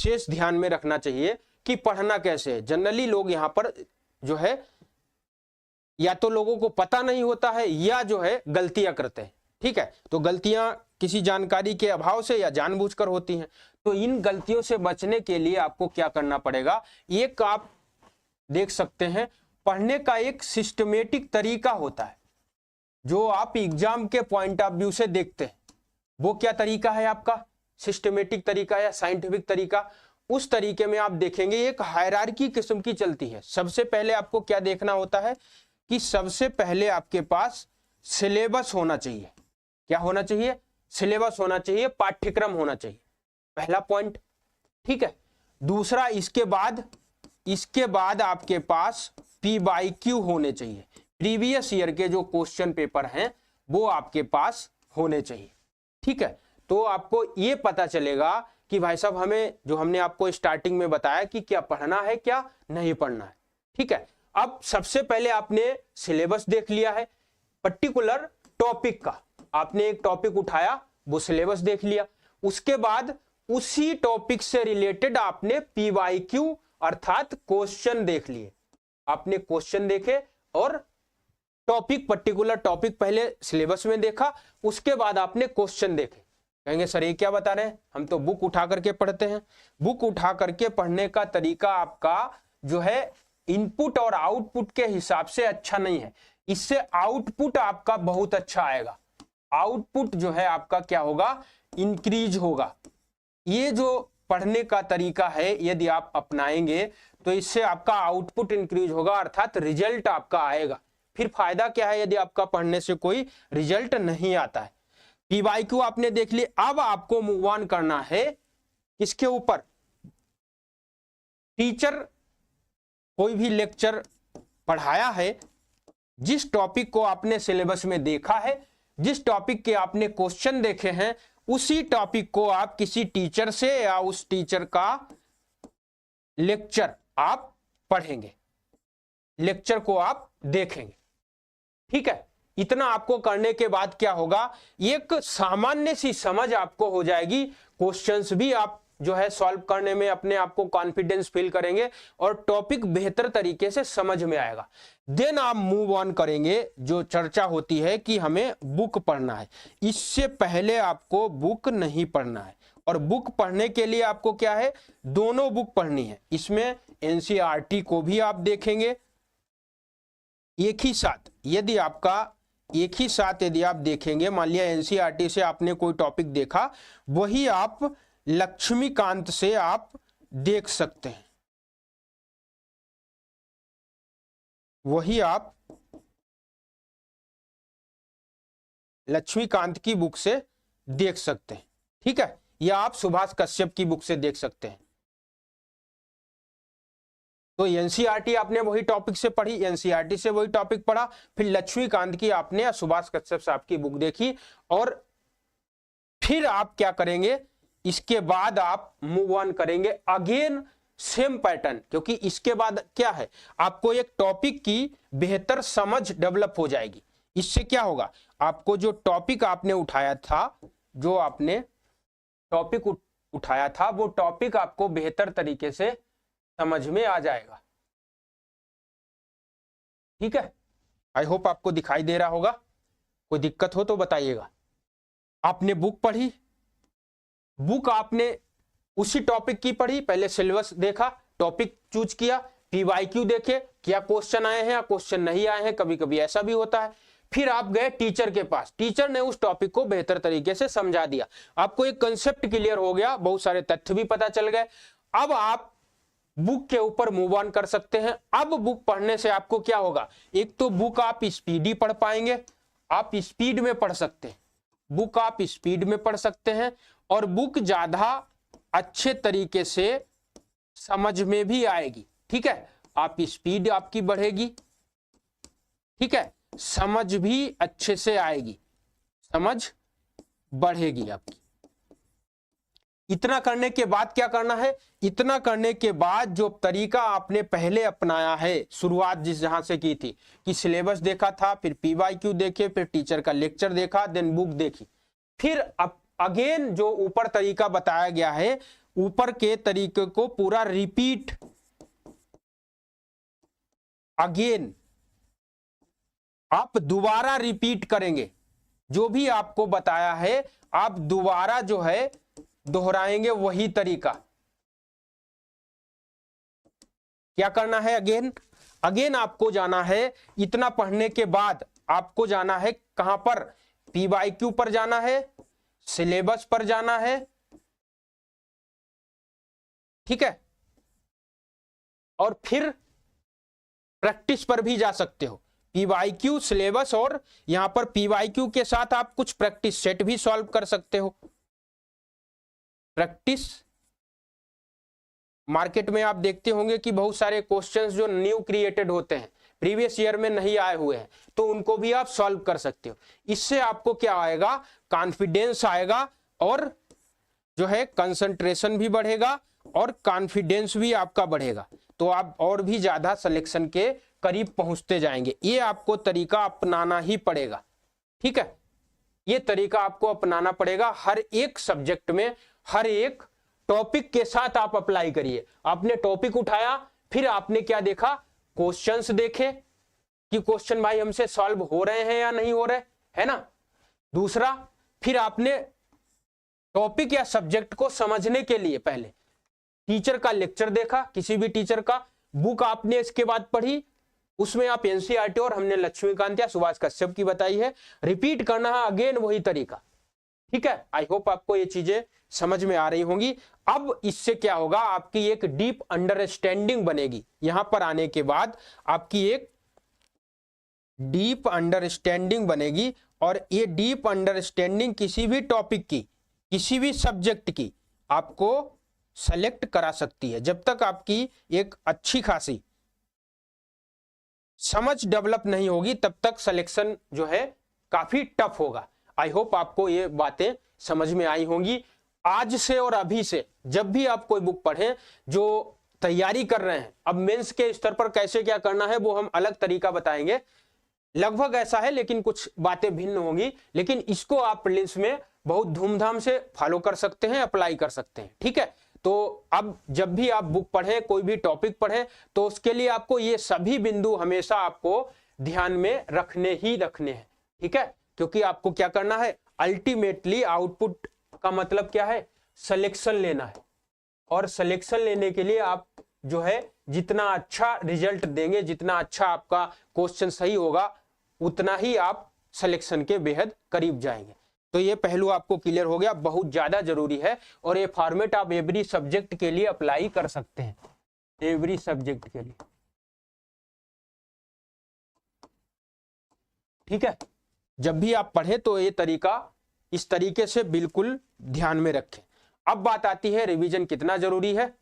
विशेष ध्यान में रखना चाहिए कि पढ़ना कैसे है। जनरली लोग यहाँ पर जो है या तो लोगों को पता नहीं होता है या जो है गलतियां करते हैं। ठीक है, तो गलतियां किसी जानकारी के अभाव से या जानबूझकर होती हैं। तो इन गलतियों से बचने के लिए आपको क्या करना पड़ेगा, एक आप देख सकते हैं पढ़ने का एक सिस्टमेटिक तरीका होता है जो आप एग्जाम के पॉइंट ऑफ व्यू से देखते हैं। वो क्या तरीका है आपका, सिस्टमेटिक तरीका या साइंटिफिक तरीका। उस तरीके में आप देखेंगे एक हायरार्की किस्म की चलती है। सबसे पहले आपको क्या देखना होता है कि सबसे पहले आपके पास सिलेबस होना चाहिए। क्या होना चाहिए, सिलेबस होना चाहिए, पाठ्यक्रम होना चाहिए, पहला पॉइंट। ठीक है, दूसरा इसके बाद आपके पास PYQ होने चाहिए, प्रीवियस ईयर के जो क्वेश्चन पेपर हैं वो आपके पास होने चाहिए। ठीक है, तो आपको ये पता चलेगा कि भाई साहब हमें जो हमने आपको स्टार्टिंग में बताया कि क्या पढ़ना है क्या नहीं पढ़ना है। ठीक है, अब सबसे पहले आपने सिलेबस देख लिया है, पर्टिकुलर टॉपिक का आपने एक टॉपिक उठाया, वो सिलेबस देख लिया। उसके बाद उसी टॉपिक से रिलेटेड आपने PYQ अर्थात क्वेश्चन देख लिए। आपने क्वेश्चन देखे और टॉपिक, पर्टिकुलर टॉपिक पहले सिलेबस में देखा, उसके बाद आपने क्वेश्चन देखे। कहेंगे सर ये क्या बता रहे हैं, हम तो बुक उठा करके पढ़ते हैं। बुक उठा करके पढ़ने का तरीका आपका जो है इनपुट और आउटपुट के हिसाब से अच्छा नहीं है। इससे आउटपुट आपका बहुत अच्छा आएगा, आउटपुट जो है आपका क्या होगा, इंक्रीज होगा। ये जो पढ़ने का तरीका है यदि आप अपनाएंगे तो इससे आपका आउटपुट इंक्रीज होगा, अर्थात रिजल्ट आपका आएगा। फिर फायदा क्या है यदि आपका पढ़ने से कोई रिजल्ट नहीं आता है। PYQ आपने देख लिया, अब आपको मूव ऑन करना है किसके ऊपर, टीचर कोई भी लेक्चर पढ़ाया है, जिस टॉपिक को आपने सिलेबस में देखा है, जिस टॉपिक के आपने क्वेश्चन देखे हैं, उसी टॉपिक को आप किसी टीचर से या उस टीचर का लेक्चर आप पढ़ेंगे, लेक्चर को आप देखेंगे। ठीक है, इतना आपको करने के बाद क्या होगा, एक सामान्य सी समझ आपको हो जाएगी। क्वेश्चंस भी आप जो है सॉल्व करने में अपने आप को कॉन्फिडेंस फील करेंगे और टॉपिक बेहतर तरीके से समझ में आएगा। देन आप मूव ऑन करेंगे, जो चर्चा होती है कि हमें बुक पढ़ना है। इससे पहले आपको बुक नहीं पढ़ना है, और बुक पढ़ने के लिए आपको क्या है, दोनों बुक पढ़नी है। इसमें NCERT को भी आप देखेंगे एक ही साथ। यदि आपका एक ही साथ यदि आप देखेंगे, मान लिया NCERT से आपने कोई टॉपिक देखा, वही आप लक्ष्मीकांत से आप देख सकते हैं, वही आप लक्ष्मीकांत की बुक से देख सकते हैं। ठीक है, या आप सुभाष कश्यप की बुक से देख सकते हैं। तो NCERT आपने वही टॉपिक से पढ़ी, NCERT से वही टॉपिक पढ़ा, फिर लक्ष्मीकांत की आपने या सुभाष कश्यप साहब की बुक देखी, और फिर आप क्या करेंगे, इसके बाद आप मूव ऑन करेंगे अगेन सेम पैटर्न। क्योंकि इसके बाद क्या है, आपको एक टॉपिक की बेहतर समझ डेवलप हो जाएगी। इससे क्या होगा, आपको जो टॉपिक आपने उठाया था, जो आपने टॉपिक उठाया था, वो टॉपिक आपको बेहतर तरीके से समझ में आ जाएगा। ठीक है, आई होप आपको दिखाई दे रहा होगा। कोई दिक्कत हो तो बताइएगा। आपने बुक पढ़ी, बुक आपने उसी टॉपिक की पढ़ी, पहले सिलेबस देखा, टॉपिक चूज किया, PYQ देखे, क्या क्वेश्चन आए हैं या क्वेश्चन नहीं आए हैं, कभी कभी ऐसा भी होता है। फिर आप गए टीचर के पास, टीचर ने उस टॉपिक को बेहतर तरीके से समझा दिया, आपको एक कंसेप्ट क्लियर हो गया, बहुत सारे तथ्य भी पता चल गए। अब आप बुक के ऊपर मूव ऑन कर सकते हैं। अब बुक पढ़ने से आपको क्या होगा, एक तो बुक आप स्पीडी पढ़ पाएंगे, आप स्पीड में पढ़ सकते हैं, बुक आप स्पीड में पढ़ सकते हैं, और बुक ज्यादा अच्छे तरीके से समझ में भी आएगी। ठीक है, आप स्पीड आपकी बढ़ेगी, ठीक है, समझ भी अच्छे से आएगी, समझ बढ़ेगी आपकी। इतना करने के बाद क्या करना है, इतना करने के बाद जो तरीका आपने पहले अपनाया है, शुरुआत जिस जहां से की थी कि सिलेबस देखा था, फिर PYQ देखे, फिर टीचर का लेक्चर देखा, देन बुक देखी, फिर अब अगेन जो ऊपर तरीका बताया गया है ऊपर के तरीके को पूरा रिपीट अगेन, आप दोबारा रिपीट करेंगे। जो भी आपको बताया है आप दोबारा जो है दोहराएंगे वही तरीका। क्या करना है? अगेन आपको जाना है। इतना पढ़ने के बाद आपको जाना है कहां पर? PYQ पर जाना है, सिलेबस पर जाना है, ठीक है, और फिर प्रैक्टिस पर भी जा सकते हो। PYQ, सिलेबस और यहां पर PYQ के साथ आप कुछ प्रैक्टिस सेट भी सॉल्व कर सकते हो। प्रैक्टिस मार्केट में आप देखते होंगे कि बहुत सारे क्वेश्चंस जो न्यू क्रिएटेड होते हैं, प्रीवियस ईयर में नहीं आए हुए हैं, तो उनको भी आप सॉल्व कर सकते हो। इससे आपको क्या आएगा? कॉन्फिडेंस आएगा और जो है कंसंट्रेशन भी बढ़ेगा और कॉन्फिडेंस भी आपका बढ़ेगा, तो आप और भी ज्यादा सिलेक्शन के करीब पहुंचते जाएंगे। ये आपको तरीका अपनाना ही पड़ेगा, ठीक है, ये तरीका आपको अपनाना पड़ेगा। हर एक सब्जेक्ट में, हर एक टॉपिक के साथ आप अप्लाई करिए। आपने टॉपिक उठाया, फिर आपने क्या देखा? क्वेश्चंस देखे कि क्वेश्चन भाई हमसे सॉल्व हो रहे हैं या नहीं हो रहे, है ना। दूसरा, फिर आपने टॉपिक या सब्जेक्ट को समझने के लिए पहले टीचर का लेक्चर देखा, किसी भी टीचर का, बुक आपने इसके बाद पढ़ी, उसमें आप NCERT और हमने लक्ष्मीकांत या सुभाष कश्यप की बताई है। रिपीट करना है अगेन वही तरीका, ठीक है। आई होप आपको ये चीजें समझ में आ रही होंगी। अब इससे क्या होगा? आपकी एक डीप अंडरस्टैंडिंग बनेगी। यहां पर आने के बाद आपकी एक डीप अंडरस्टैंडिंग बनेगी, और ये डीप अंडरस्टैंडिंग किसी भी टॉपिक की, किसी भी सब्जेक्ट की आपको सेलेक्ट करा सकती है। जब तक आपकी एक अच्छी खासी समझ डेवलप नहीं होगी तब तक सिलेक्शन जो है काफी टफ होगा। आई होप आपको ये बातें समझ में आई होंगी। आज से और अभी से जब भी आप कोई बुक पढ़ें, जो तैयारी कर रहे हैं, अब मेंस के स्तर पर कैसे क्या करना है वो हम अलग तरीका बताएंगे। लगभग ऐसा है लेकिन कुछ बातें भिन्न होंगी, लेकिन इसको आप प्रीलिम्स में बहुत धूमधाम से फॉलो कर सकते हैं, अप्लाई कर सकते हैं, ठीक है। तो अब जब भी आप बुक पढ़ें, कोई भी टॉपिक पढ़ें, तो उसके लिए आपको ये सभी बिंदु हमेशा आपको ध्यान में रखने ही रखने हैं, ठीक है। क्योंकि आपको क्या करना है? अल्टीमेटली आउटपुट का मतलब क्या है? सिलेक्शन लेना है, और सिलेक्शन लेने के लिए आप जो है जितना अच्छा रिजल्ट देंगे, जितना अच्छा आपका क्वेश्चन सही होगा, उतना ही आप सिलेक्शन के बेहद करीब जाएंगे। तो ये पहलू आपको क्लियर हो गया, बहुत ज्यादा जरूरी है। और ये फॉर्मेट आप एवरी सब्जेक्ट के लिए अप्लाई कर सकते हैं, एवरी सब्जेक्ट के लिए, ठीक है। जब भी आप पढ़े तो ये तरीका इस तरीके से बिल्कुल ध्यान में रखें। अब बात आती है रिवीजन कितना जरूरी है।